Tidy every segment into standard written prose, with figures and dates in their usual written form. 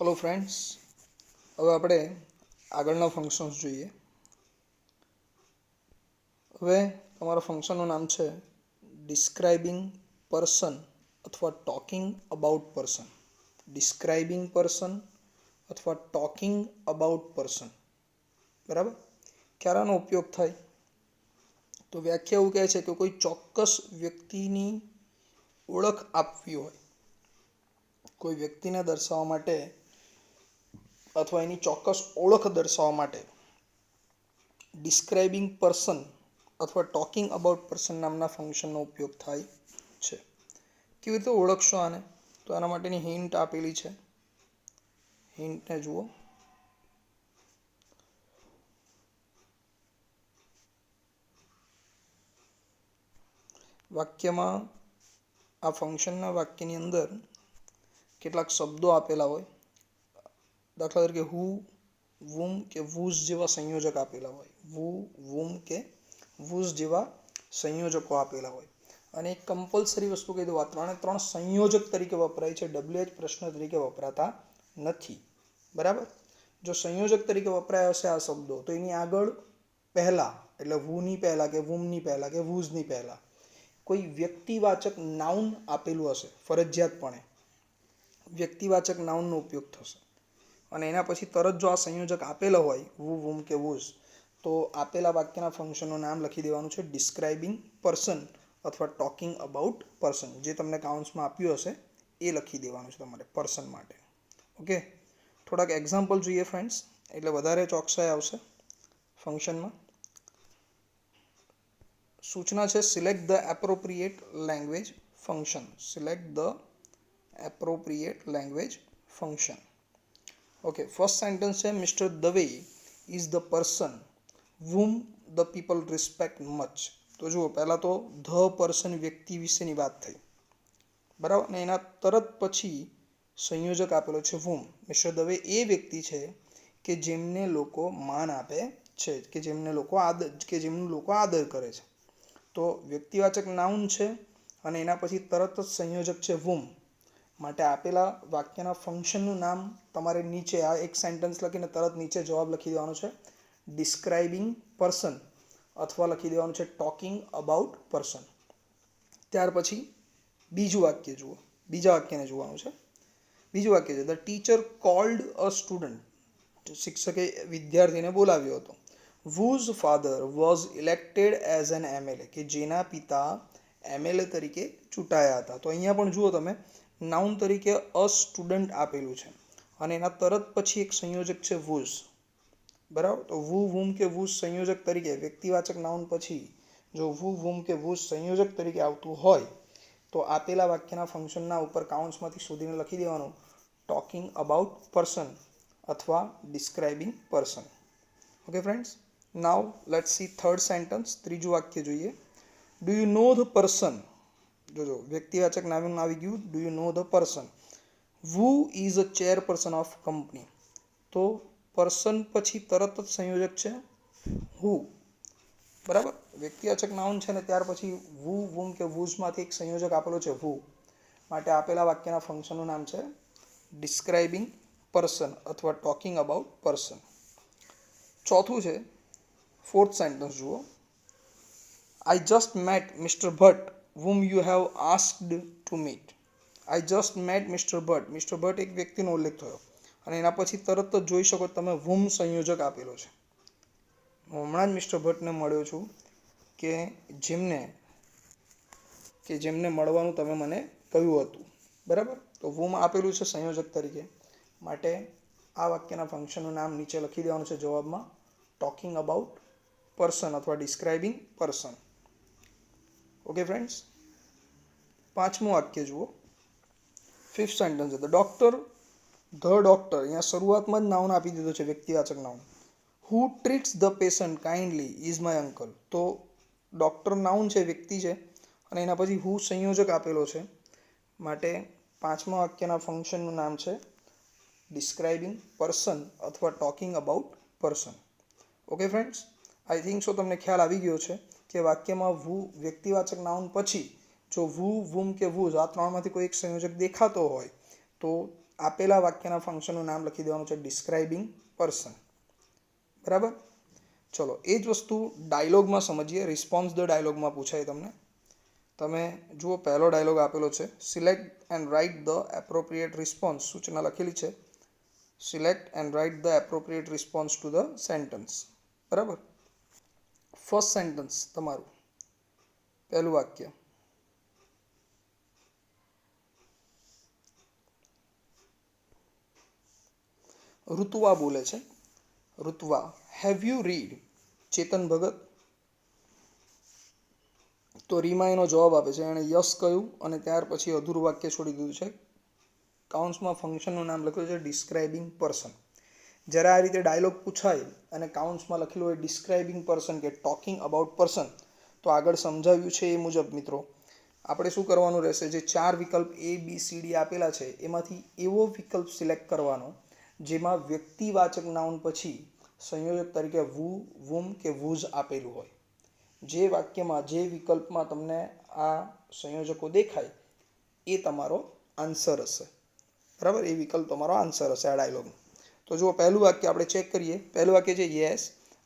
Hello friends, હવે આપણે આગળના ફંક્શન્સ જોઈએ. હવે તમારા ફંક્શનનું નામ છે ડિસ્ક્રાઇબિંગ પર્સન અથવા talking about person. Describing person અથવા ટોકિંગ અબાઉટ પર્સન. બરાબર. ક્યારે આનો ઉપયોગ થાય? તો વ્યાખ્યા એવું કહે છે કે કોઈ ચોક્કસ વ્યક્તિની ઓળખ આપવી હોય, કોઈ વ્યક્તિને દર્શાવવા માટે અથવા એની ચોક્કસ ઓળખ દર્શાવવા માટે ડિસ્ક્રાઇબિંગ પર્સન અથવા ટોકિંગ અબાઉટ પર્સન નામના ફંક્શનનો ઉપયોગ થાય છે. કેવી રીતે ઓળખશો આને? તો આના માટેની હિન્ટ આપેલી છે. હિન્ટને જુઓ. વાક્યમાં આ ફંક્શનના વાક્યની અંદર કેટલાક શબ્દો આપેલા હોય. દાખલા તરીકે હુ, વુમ કે વૂઝ જેવા સંયોજક આપેલા હોય. વુમ કે વૂઝ જેવા સંયોજકો આપેલા હોય. અને એક કમ્પલસરી વસ્તુ કહી દઉં, આ ત્રણ સંયોજક તરીકે વપરાય છે, WH પ્રશ્ન તરીકે વપરાતા નથી. બરાબર. જો સંયોજક તરીકે વપરાય હશે આ શબ્દો, તો એની આગળ પહેલા, એટલે વુની પહેલા કે વુમની પહેલા કે વૂઝની પહેલા કોઈ વ્યક્તિવાચક નાઉન આપેલું હશે. ફરજિયાતપણે વ્યક્તિવાચક નાઉનનો ઉપયોગ થશે. અને એના પછી તરત જો આ સંયોજક આપેલો હોય, વુમ કે વૂઝ, તો આપેલા વાક્યના ફંક્શનનું નામ લખી દેવાનું છે ડિસ્ક્રાઇબિંગ પર્સન અથવા ટોકિંગ અબાઉટ પર્સન. જે તમને કાઉન્ટ્સમાં આપ્યું હશે એ લખી દેવાનું છે તમારે પર્સન માટે. ઓકે. થોડાક એક્ઝામ્પલ જોઈએ ફ્રેન્ડ્સ, એટલે વધારે ચોકસાઈ આવશે ફંક્શનમાં. સૂચના છે select the appropriate language function. Select the appropriate language function. Okay. First sentence છે mister Dave is the person whom the people respect much. તો જુઓ, પહેલા તો ધ પર્સન વ્યક્તિ વિશેની વાત થઈ. બરાબર. ને એના તરત પછી સંયોજક આપેલો છે whom. મિસ્ટર દવે એ વ્યક્તિ છે કે જેમને લોકો માન આપે છે, કે જેમનું લોકો આદર કરે છે. તો વ્યક્તિવાચક નાઉન છે અને એના પછી તરત જ સંયોજક છે whom. માટે આપેલા વાક્યના ફંક્શનનું નામ તમારે નીચે આ એક સેન્ટેન્સ લખીને તરત નીચે જવાબ લખી દેવાનો છે ડિસ્ક્રાઇબિંગ પર્સન અથવા લખી દેવાનું છે ટોકિંગ અબાઉટ પર્સન. ત્યાર પછી બીજું વાક્ય જુઓ. બીજા વાક્યને જોવાનું છે. બીજું વાક્ય છે the teacher cold a student. શિક્ષકે વિદ્યાર્થીને બોલાવ્યો હતો. whose father was elected as an MLA. કે જેના પિતા MLA તરીકે ચૂંટાયા હતા. તો અહીંયા પણ જુઓ તમે, નાઉન તરીકે અ સ્ટુડન્ટ આપેલું છે અને એના તરત પછી એક સંયોજક છે whose. બરાબર. તો વુમ કે વૂઝ સંયોજક તરીકે, વ્યક્તિવાચક નાઉન પછી જો વુમ કે વૂઝ સંયોજક તરીકે આવતું હોય, તો આપેલા વાક્યના ફંક્શનના ઉપર કાઉન્ટ્સમાંથી શોધીને લખી દેવાનું ટોકિંગ અબાઉટ પર્સન અથવા describing person. Okay friends. Now let's see third sentence. ત્રીજું વાક્ય જોઈએ. Do you know the person. જોજો, વ્યક્તિવાચક નામ આવી ગયું. Do you know the person who is a chairperson of company. તો પર્સન પછી તરત જ સંયોજક છે who. બરાબર. વ્યક્તિવાચક નાઉન છે ને ત્યાર પછી વુમ કે વૂઝમાંથી એક સંયોજક આપેલો છે who. માટે આપેલા વાક્યના ફંક્શનનું નામ છે ડિસ્ક્રાઇબિંગ પર્સન અથવા ટોકિંગ અબાઉટ પર્સન. ચોથું છે, ફોર્થ સેન્ટેન્સ જુઓ. I just met mister Bhatt whom you have asked to meet. I just met mister Bhatt. Mister Bhatt એક વ્યક્તિનો ઉલ્લેખ થયો અને એના પછી તરત જ જોઈ શકો તમે whom સંયોજક આપેલો છે. હું હમણાં જ મિસ્ટર ભટ્ટને મળ્યો છું કે જેમને મળવાનું તમે મને કહ્યું હતું. બરાબર. તો whom આપેલું છે સંયોજક તરીકે. માટે આ વાક્યના ફંક્શનનું નામ નીચે લખી દેવાનું છે જવાબમાં ટોકિંગ અબાઉટ પર્સન અથવા ડિસ્ક્રાઇબિંગ પર્સન. Okay friends. પાંચમું વાક્ય જુઓ. ફિફ્થ સેન્ટેન્સ છે ધ ડોક્ટર. અહીંયા શરૂઆતમાં જ નાઉન આપી દીધો છે, વ્યક્તિવાચક noun. Who treats the patient kindly is my uncle. તો ડોક્ટર નાઉન છે, વ્યક્તિ છે અને એના પછી હુ સંયોજક આપેલો છે. માટે પાંચમા વાક્યના ફંક્શનનું નામ છે ડિસ્ક્રાઇબિંગ પર્સન અથવા talking about person. Okay friends. I think so તમને ખ્યાલ આવી ગયો છે કે વાક્યમાં વ્યક્તિવાચક નાઉન પછી જો વુમ કે વૂઝ આ ત્રણમાંથી કોઈ એક સંયોજક દેખાતો હોય, તો આપેલા વાક્યના ફંક્શનનું નામ લખી દેવાનું છે ડિસ્ક્રાઇબિંગ પર્સન. બરાબર. ચલો એ જ વસ્તુ ડાયલોગમાં સમજીએ. રિસ્પોન્સ ધ ડાયલોગમાં પૂછાય તમને. તમે જુઓ પહેલો ડાયલોગ આપેલો છે, select and write the appropriate response. સૂચના લખેલી છે, select and write the appropriate response to the sentence. બરાબર. ફર્સ્ટ સેન્ટન્સ તમારું પહેલું વાક્ય, ઋતુવા બોલે છે. ઋતુવા, હેવ યુ રીડ ચેતન ભગત? તો રીમા એનો જવાબ આપે છે. એણે યસ કહ્યું અને ત્યાર પછી અધૂરું વાક્ય છોડી દીધું છે. કાઉન્સમાં ફંક્શનનું નામ લખ્યું છે ડિસ્ક્રાઇબિંગ પર્સન. જ્યારે આ રીતે ડાયલોગ પૂછાય અને કાઉન્સમાં લખેલું હોય ડિસ્ક્રાઇબિંગ પર્સન કે ટોકિંગ અબાઉટ પર્સન, તો આગળ સમજાવ્યું છે એ મુજબ મિત્રો આપણે શું કરવાનું રહેશે, જે 4 વિકલ્પ A B C D આપેલા છે એમાંથી એવો વિકલ્પ સિલેક્ટ કરવાનો જેમાં વ્યક્તિવાચક નાઉન પછી સંયોજક તરીકે વુ, વુમ કે વુઝ આપેલું હોય. જે વાક્યમાં, જે વિકલ્પમાં તમને આ સંયોજકો દેખાય એ તમારો આન્સર હશે. બરાબર. એ વિકલ્પ તમારો આન્સર હશે આ ડાયલોગનો. તો જુઓ પહેલું વાક્ય આપણે ચેક કરીએ. પહેલું વાક્ય છે યસ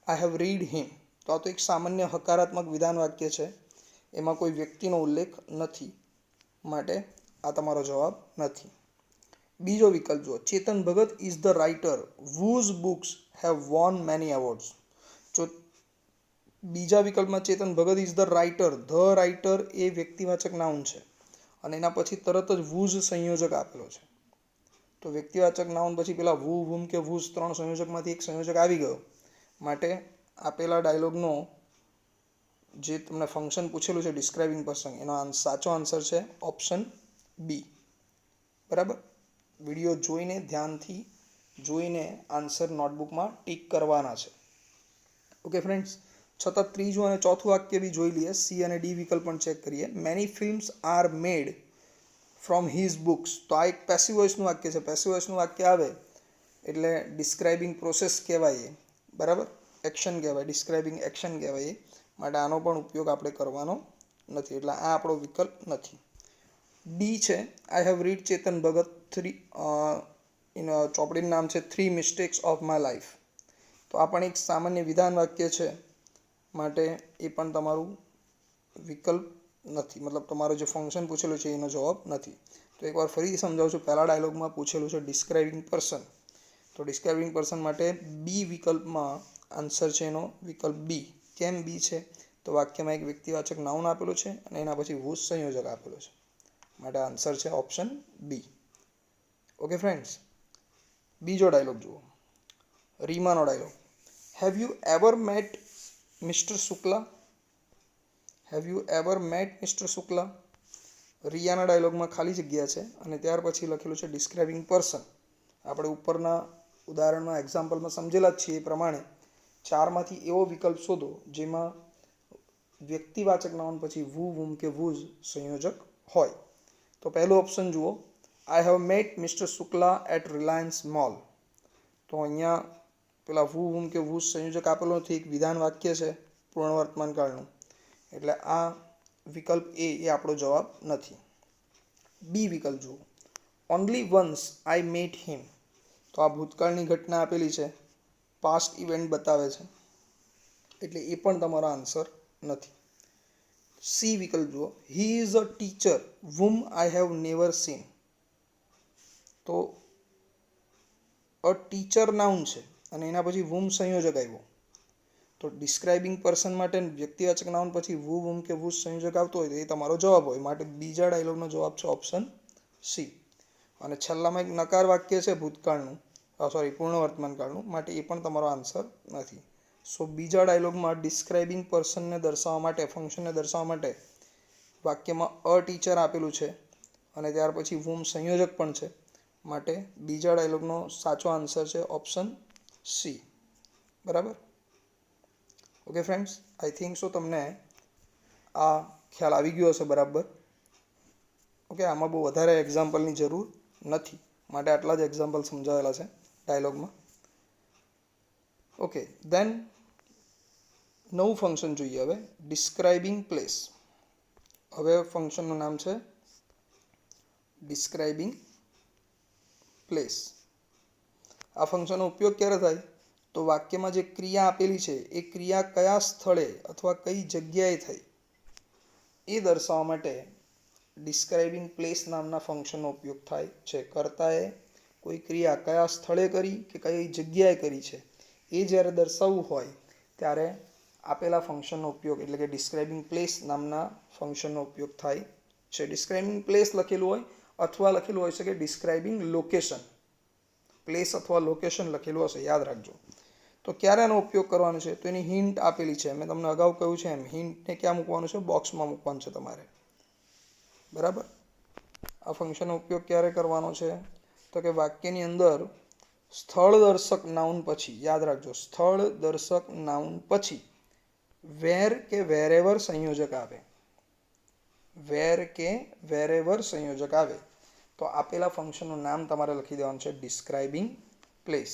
આઈ હેવ રીડ હિમ. તો આ તો એક સામાન્ય હકારાત્મક વિધાન વાક્ય છે. એમાં કોઈ વ્યક્તિનો ઉલ્લેખ નથી, માટે આ તમારો જવાબ નથી. બીજો વિકલ્પ જુઓ, Chetan Bhagat is the writer whose books have won many awards. જો બીજા વિકલ્પમાં Chetan Bhagat is the writer એ વ્યક્તિવાચક નાઉન છે અને એના પછી તરત જ whose સંયોજક આપેલો છે. તો વ્યક્તિવાચક નાઉન પછી પેલા વુ, વુમ કે whose 3 સંયોજકમાંથી એક સંયોજક આવી ગયો. માટે આપેલા ડાયલોગનો જે તમને ફંક્શન પૂછેલું છે ડિસ્ક્રાઇબિંગ પર્સન, એનો સાચો આન્સર છે ઓપ્શન બી. બરાબર. વિડીયો જોઈને, ધ્યાનથી જોઈને આન્સર નોટબુકમાં ટીક કરવાના છે. Okay friends. છતાં ત્રીજું અને ચોથું વાક્ય બી જોઈ લઈએ. સી અને ડી વિકલ્પ પણ ચેક કરીએ. Many films are made from his books. તો આ એક પેસિવ વોઇસનું વાક્ય છે. પેસિવ વોઇસનું વાક્ય આવે એટલે ડિસ્ક્રાઇબિંગ પ્રોસેસ કહેવાય. બરાબર. એક્શન કહેવાય, ડિસ્ક્રાઇબિંગ એક્શન કહેવાય. માટે આનો પણ ઉપયોગ આપણે કરવાનો નથી, એટલે આ આપણો વિકલ્પ નથી. ડી છે, આઈ હેવ રીડ ચેતન ભગત 3 ચોપડીનું નામ છે 3 મિસ્ટેક્સ ઓફ માય લાઈફ. તો આ પણ એક સામાન્ય વિધાન વાક્ય છે, માટે એ પણ તમારું વિકલ્પ નથી. મતલબ તમારું જે ફંક્શન પૂછેલું છે એનો જવાબ નથી. તો એકવાર ફરીથી સમજાવું છું. પહેલા ડાયલોગમાં પૂછેલું છે ડિસ્ક્રાઇબિંગ પર્સન. તો ડિસ્ક્રાઇબિંગ પર્સન માટે બી વિકલ્પમાં આન્સર છે એનો વિકલ્પ બી. કેમ બી છે? તો વાક્યમાં એક વ્યક્તિવાચક નાઉન આપેલું છે અને એના પછી whose સંયોજક આપેલો છે, માટે આન્સર છે ઓપ્શન બી. Okay friends. બીજો ડાયલોગ જુઓ, રીમાનો dialogue. Have you ever met mister Shukla? Have you ever met mister Shukla? રિયાના ડાયલોગમાં ખાલી જગ્યા છે અને ત્યાર પછી લખેલું છે ડિસ્ક્રાઇબિંગ પર્સન. આપણે ઉપરના ઉદાહરણમાં, એક્ઝામ્પલમાં સમજેલા જ છીએ એ પ્રમાણે 4માંથી એવો વિકલ્પ શોધો જેમાં વ્યક્તિવાચક નાઉન પછી વુ, વુમ કે વુઝ સંયોજક હોય. તો પહેલું ઓપ્શન જુઓ, I have met mister Shukla at Reliance mall. તો અહીંયા પેલા વુ, વુમ કે વુઝ સંયોજક આપેલો નથી, એક વિધાન વાક્ય છે પૂર્ણ વર્તમાન કાળનું, એટલે આ વિકલ્પ એ આપણો જવાબ નથી. બી વિકલ્પ જુઓ, ઓનલી વન્સ આઈ મેટ હિમ. તો આ ભૂતકાળની ઘટના આપેલી છે, પાસ્ટ ઇવેન્ટ બતાવે છે, એટલે એ પણ તમારો આન્સર નથી. સી વિકલ્પ જુઓ, he is a teacher whom I have never scene. તો અ ટીચર નાઉન છે અને એના પછી whom સંયોજક આવ્યો. તો ડિસ્ક્રાઇબિંગ પર્સન માટે વ્યક્તિવાચક નાઉન પછી વુ, વુમ કે વુઝ સંયોજક આવતો હોય તો એ તમારો જવાબ હોય, માટે બીજા ડાયલોગનો જવાબ છે ઓપ્શન સી. અને છેલ્લામાં એક નકાર વાક્ય છે ભૂતકાળનું, પૂર્ણ વર્તમાન કાળનું, માટે એ પણ તમારો આન્સર નથી. સો બીજા ડાયલોગમાં ડિસ્ક્રાઇબિંગ પર્સનને દર્શાવવા માટે, ફંક્શનને દર્શાવવા માટે વાક્યમાં અ ટીચર આપેલું છે અને ત્યાર પછી વુમ સંયોજક પણ છે, માટે બીજા ડાયલોગનો સાચો આન્સર છે ઓપ્શન સી. બરાબર. Okay friends, I think so તમને આ ખ્યાલ આવી ગયો હશે બરાબર. ઓકે, આમાં બહુ વધારે એક્ઝામ્પલની જરૂર નથી, માટે આટલા જ એક્ઝામ્પલ સમજાવેલા છે ડાયલોગમાં. ઓકે, દેન નવું ફંક્શન જોઈએ હવે, ડિસ્ક્રાઇબિંગ પ્લેસ. હવે ફંક્શનનું નામ છે ડિસ્ક્રાઇબિંગ પ્લેસ. આ ફંક્શનનો ઉપયોગ ક્યારે થાય? તો વાક્યમાં જે ક્રિયા આપેલી છે એ ક્રિયા કયા સ્થળે અથવા કઈ જગ્યાએ થઈ એ દર્શાવવા માટે ડિસ્ક્રાઇબિંગ પ્લેસ નામના ફંક્શનનો ઉપયોગ થાય છે. કર્તાએ કોઈ ક્રિયા કયા સ્થળે કરી કે કઈ જગ્યાએ કરી છે એ જ્યારે દર્શાવવું હોય ત્યારે આપેલા ફંક્શનનો ઉપયોગ એટલે કે ડિસ્ક્રાઇબિંગ પ્લેસ નામના ફંક્શનનો ઉપયોગ થાય છે. ડિસ્ક્રાઇબિંગ પ્લેસ લખેલું હોય અથવા લખેલું હોય છે કે ડિસ્ક્રાઇબિંગ લોકેશન. પ્લેસ અથવા લોકેશન લખેલું હશે, યાદ રાખજો. તો ક્યારે આનો ઉપયોગ કરવાનો છે? તો એની હિન્ટ આપેલી છે. મેં તમને અગાઉ કહ્યું છે એમ હિન્ટને ક્યાં મૂકવાનું છે? બોક્સમાં મૂકવાનું છે તમારે. બરાબર. આ ફંક્શનનો ઉપયોગ ક્યારે કરવાનો છે? તો કે વાક્યની અંદર સ્થળ દર્શક નાઉન પછી, યાદ રાખજો, સ્થળ દર્શક નાઉન પછી વેર કે વેરેવર સંયોજક આવે. વેર કે વેરેવર સંયોજક આવે તો આપેલા ફંક્શનનું નામ તમારે લખી દેવાનું છે ડિસ્ક્રાઇબિંગ પ્લેસ.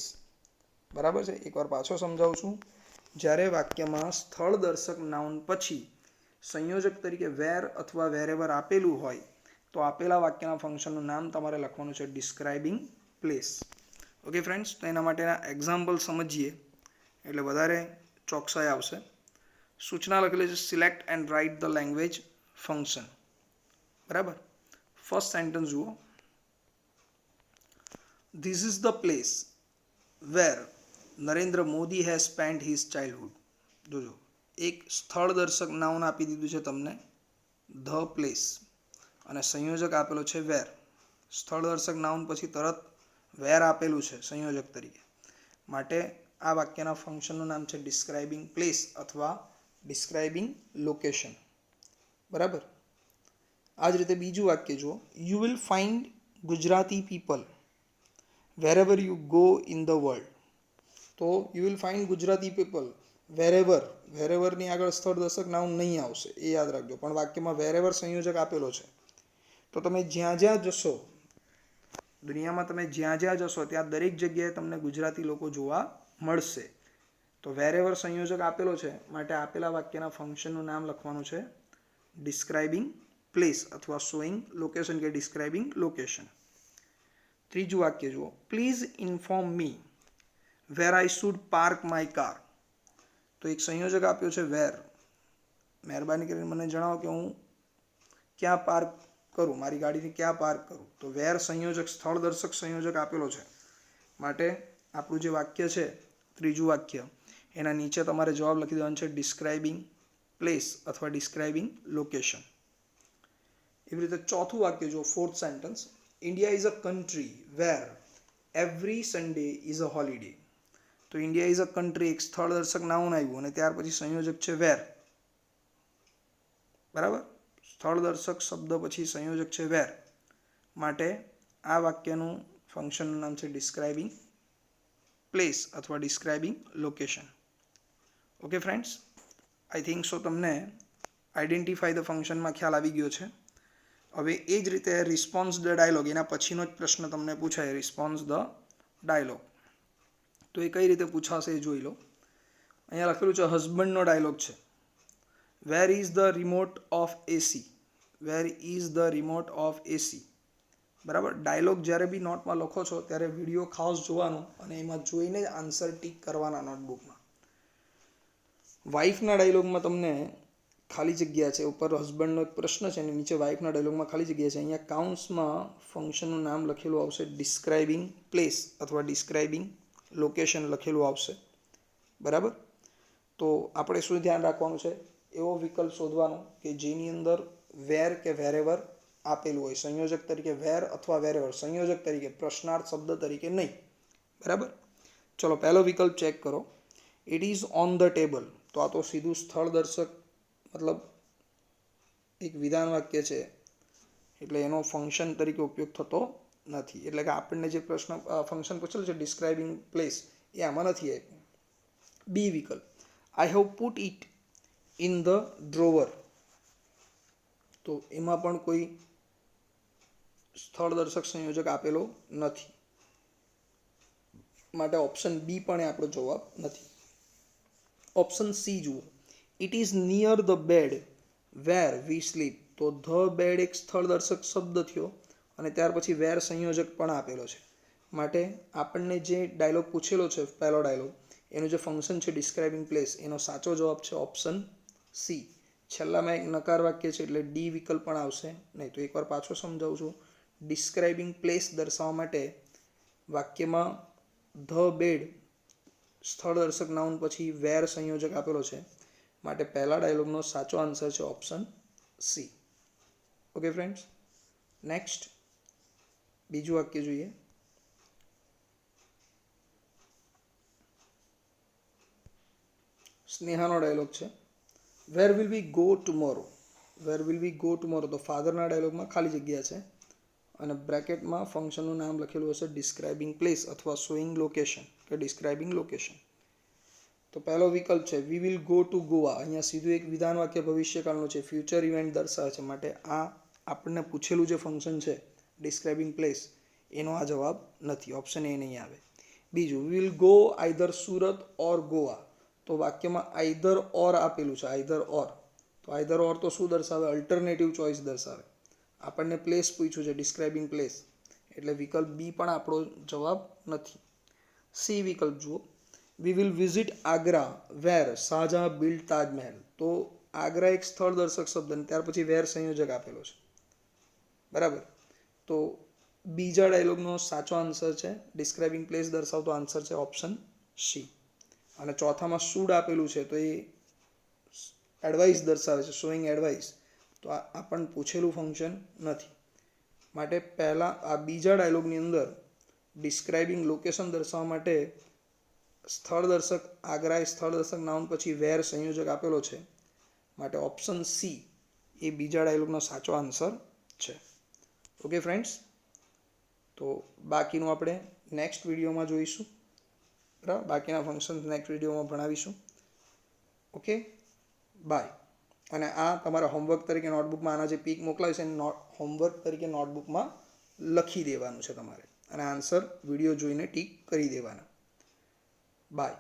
બરાબર છે. એકવાર પાછો સમજાવું છું. જ્યારે વાક્યમાં સ્થળ દર્શક નાઉન પછી સંયોજક તરીકે વેર અથવા વેરેવર આપેલું હોય તો આપેલા વાક્યના ફંક્શનનું નામ તમારે લખવાનું છે ડિસ્ક્રાઇબિંગ પ્લેસ. ઓકે ફ્રેન્ડ્સ, તો એના માટેના એક્ઝામ્પલ સમજીએ એટલે વધારે ચોકસાઈ આવશે. સૂચના લખેલી છે select and write the language function. બરાબર. ફર્સ્ટ સેન્ટેન્સ જુઓ. This is the place where Narendra Modi has spent his childhood. જોજો, એક સ્થળ દર્શક નાઉન આપી દીધું છે તમને ધ પ્લેસ અને સંયોજક આપેલો છે વેર. સ્થળ દર્શક નાઉન પછી તરત વેર આપેલું છે સંયોજક તરીકે. માટે આ વાક્યના ફંક્શનનું નામ છે ડિસ્ક્રાઇબિંગ પ્લેસ અથવા ડિસ્ક્રાઇબિંગ લોકેશન. બરાબર. આ જ રીતે બીજું વાક્ય જુઓ. You will find Gujarati people wherever you go in the world. તો you will find Gujarati people wherever, વેરેવરની આગળ સ્થળ દર્શક નાઉન નહીં આવશે, એ યાદ રાખજો. પણ વાક્યમાં વેરેવર સંયોજક આપેલો છે તો તમે જ્યાં જ્યાં જશો, દુનિયામાં તમે જ્યાં જ્યાં જશો ત્યાં દરેક જગ્યાએ તમને ગુજરાતી લોકો જોવા મળશે. તો વેરેવર સંયોજક આપેલો છે માટે આપેલા વાક્યના ફંક્શનનું નામ લખવાનું છે ડિસ્ક્રાઇબિંગ પ્લેસ અથવા શોઈંગ લોકેશન કે ડિસ્ક્રાઇબિંગ લોકેશન. ત્રીજું વાક્ય જુઓ. Please inform me where I should park my car. તો એક સંયોજક આપ્યો છે વેર. મહેરબાની કરીને મને જણાવો કે હું ક્યાં પાર્ક કરું, મારી ગાડીને ક્યાં પાર્ક કરું. તો વેર સંયોજક સ્થળ દર્શક સંયોજક આપેલો છે માટે આપણું જે વાક્ય છે ત્રીજું વાક્ય એના નીચે તમારે જવાબ લખી દેવાનો છે ડિસ્ક્રાઇબિંગ પ્લેસ અથવા ડિસ્ક્રાઇબિંગ લોકેશન. એવી રીતે ચોથું વાક્ય જો fourth sentence. India is a country where every Sunday is a holiday. તો ઇન્ડિયા ઇઝ અ કન્ટ્રી, એક સ્થળ દર્શક નાઉન આવ્યું અને ત્યાર પછી સંયોજક છે વેર. બરાબર. સ્થળ દર્શક શબ્દ પછી સંયોજક છે વેર માટે આ વાક્યનું ફંક્શનનું નામ છે ડિસ્ક્રાઇબિંગ પ્લેસ અથવા describing location. Okay friends, I think so તમને આઈડેન્ટિફાઈ ધ ફંક્શનમાં ખ્યાલ આવી ગયો છે. હવે એ જ રીતે રિસ્પોન્સ ધ ડાયલોગ, એના પછીનો જ પ્રશ્ન તમને પૂછાય રિસ્પોન્સ ધ ડાયલોગ. તો એ કઈ રીતે પૂછાશે એ જોઈ લો. અહીંયા લખેલું છે હસબન્ડનો ડાયલોગ છે. Where is the remote of AC. Where is the remote of AC. બરાબર. ડાયલોગ જ્યારે બી નોટમાં લખો છો ત્યારે વિડીયો ખાસ જોવાનો અને એમાં જોઈને જ આન્સર ટીક કરવાના નોટબુકમાં. વાઇફના ડાયલોગમાં તમને ખાલી જગ્યા છે, ઉપર હસબન્ડનો એક પ્રશ્ન છે અને નીચે વાઇફના ડાયલોગમાં ખાલી જગ્યા છે. અહીંયા કાઉન્ટ્સમાં ફંક્શનનું નામ લખેલું આવશે ડિસ્ક્રાઇબિંગ પ્લેસ અથવા ડિસ્ક્રાઇબિંગ લોકેશન લખેલું આવશે. બરાબર. તો આપણે શું ધ્યાન રાખવાનું છે? એવો વિકલ્પ શોધવાનો કે જેની અંદર વેર કે વેરેવર આપેલું હોય. સંયોજક તરીકે વેર અથવા વેરેવર, સંયોજક તરીકે, પ્રશ્નાર્થ શબ્દ તરીકે નહીં. બરાબર. ચલો પહેલો વિકલ્પ ચેક કરો. It is on the table. તો આ તો સીધું સ્થળ દર્શક મતલબ એક વિધાન વાક્ય છે એટલે એનો ફંક્શન તરીકે ઉપયોગ થતો નથી. એટલે કે આપણને જે પ્રશ્ન ફંક્શન પૂછેલું છે ડિસ્ક્રાઇબિંગ પ્લેસ એ આમાં નથી આપ્યું. બી વિકલ્પ. I have put it in the drawer. તો એમાં પણ કોઈ સ્થળ દર્શક સંયોજક આપેલો નથી માટે ઓપ્શન બી પણ એ આપણો જવાબ નથી. ઓપ્શન સી જુઓ. It is near the bed where we sleep. તો ધ બેડ એક સ્થળ દર્શક શબ્દ થયો અને ત્યાર પછી વેર સંયોજક પણ આપેલો છે માટે આપણને જે ડાયલોગ પૂછેલો છે પહેલો ડાયલોગ એનું જે ફંક્શન છે ડિસ્ક્રાઇબિંગ પ્લેસ એનો સાચો જવાબ છે ઓપ્શન સી. છેલ્લામાં એક નકાર વાક્ય છે એટલે ડી વિકલ્પ પણ આવશે નહીં. તો એકવાર પાછો સમજાવું છું. ડિસ્ક્રાઇબિંગ પ્લેસ દર્શાવવા માટે વાક્યમાં ધ બેડ સ્થળ દર્શક નાઉન પછી વેર સંયોજક આપેલો છે માટે પહેલા ડાયલોગનો સાચો આન્સર છે option C. Okay friends, next બીજું વાક્ય જોઈએ. સ્નેહાનો ડાયલોગ છે where will we go tomorrow. Where will we go tomorrow તો ફાધરના ડાયલોગમાં ખાલી જગ્યા છે અને બ્રેકેટમાં ફંક્શનનું નામ લખેલું હશે ડિસ્ક્રાઇબિંગ પ્લેસ અથવા શોઈંગ લોકેશન કે ડિસ્ક્રાઇબિંગ લોકેશન. તો પહેલો વિકલ્પ છે વી વિલ ગો ટુ ગોવા. અહીંયા સીધું એક વિધાન વાક્ય ભવિષ્યકાળનું છે, ફ્યુચર ઇવેન્ટ દર્શાવે છે માટે આ આપણને પૂછેલું જે ફંક્શન છે ડિસ્ક્રાઇબિંગ પ્લેસ એનો આ જવાબ નથી, ઓપ્શન એ નહીં આવે. બીજું we will go either Surat or Goa. તો વાક્યમાં આઈધર ઓર આપેલું છે, આઈધર ઓર. તો આઈધર ઓર તો શું દર્શાવે? અલ્ટરનેટિવ ચોઇસ દર્શાવે. આપણને પ્લેસ પૂછ્યું છે ડિસ્ક્રાઇબિંગ પ્લેસ એટલે વિકલ્પ બી પણ આપણો જવાબ નથી. સી વિકલ્પ જુઓ we will visit Agra where Shah Jahan build Taj Mahal. તો આગ્રા એક સ્થળ દર્શક શબ્દ અને ત્યાર પછી વેર સંયોજક આપેલો છે, બરાબર. તો બીજા ડાયલોગનો સાચો આન્સર છે ડિસ્ક્રાઇબિંગ પ્લેસ દર્શાવતો આન્સર છે ઓપ્શન સી. અને ચોથામાં શુડ આપેલું છે તો એ એડવાઇસ દર્શાવે છે, શોઈંગ એડવાઇસ. તો આ પણ પૂછેલું ફંક્શન નથી માટે પહેલાં આ બીજા ડાયલોગની અંદર ડિસ્ક્રાઇબિંગ લોકેશન દર્શાવવા માટે સ્થળ દર્શક આગ્રા સ્થળ દર્શક નાઉન પછી વેર સંયોજક આપેલો છે માટે ઓપ્શન સી એ બીજા ડાયલોગનો સાચો આન્સર છે. ઓકે ફ્રેન્ડ્સ, તો બાકીનું આપણે નેક્સ્ટ વિડીયોમાં જોઈશું, બરાબર. બાકીના ફંક્શન્સ નેક્સ્ટ વિડીયોમાં ભણાવીશું. Okay, by. અને આ તમારા હોમવર્ક તરીકે નોટબુકમાં આના જે પીક મોકલાવી છે એને હોમવર્ક તરીકે નોટબુકમાં લખી દેવાનું છે તમારે અને આન્સર વિડીયો જોઈને ટીક કરી દેવાના. બાય.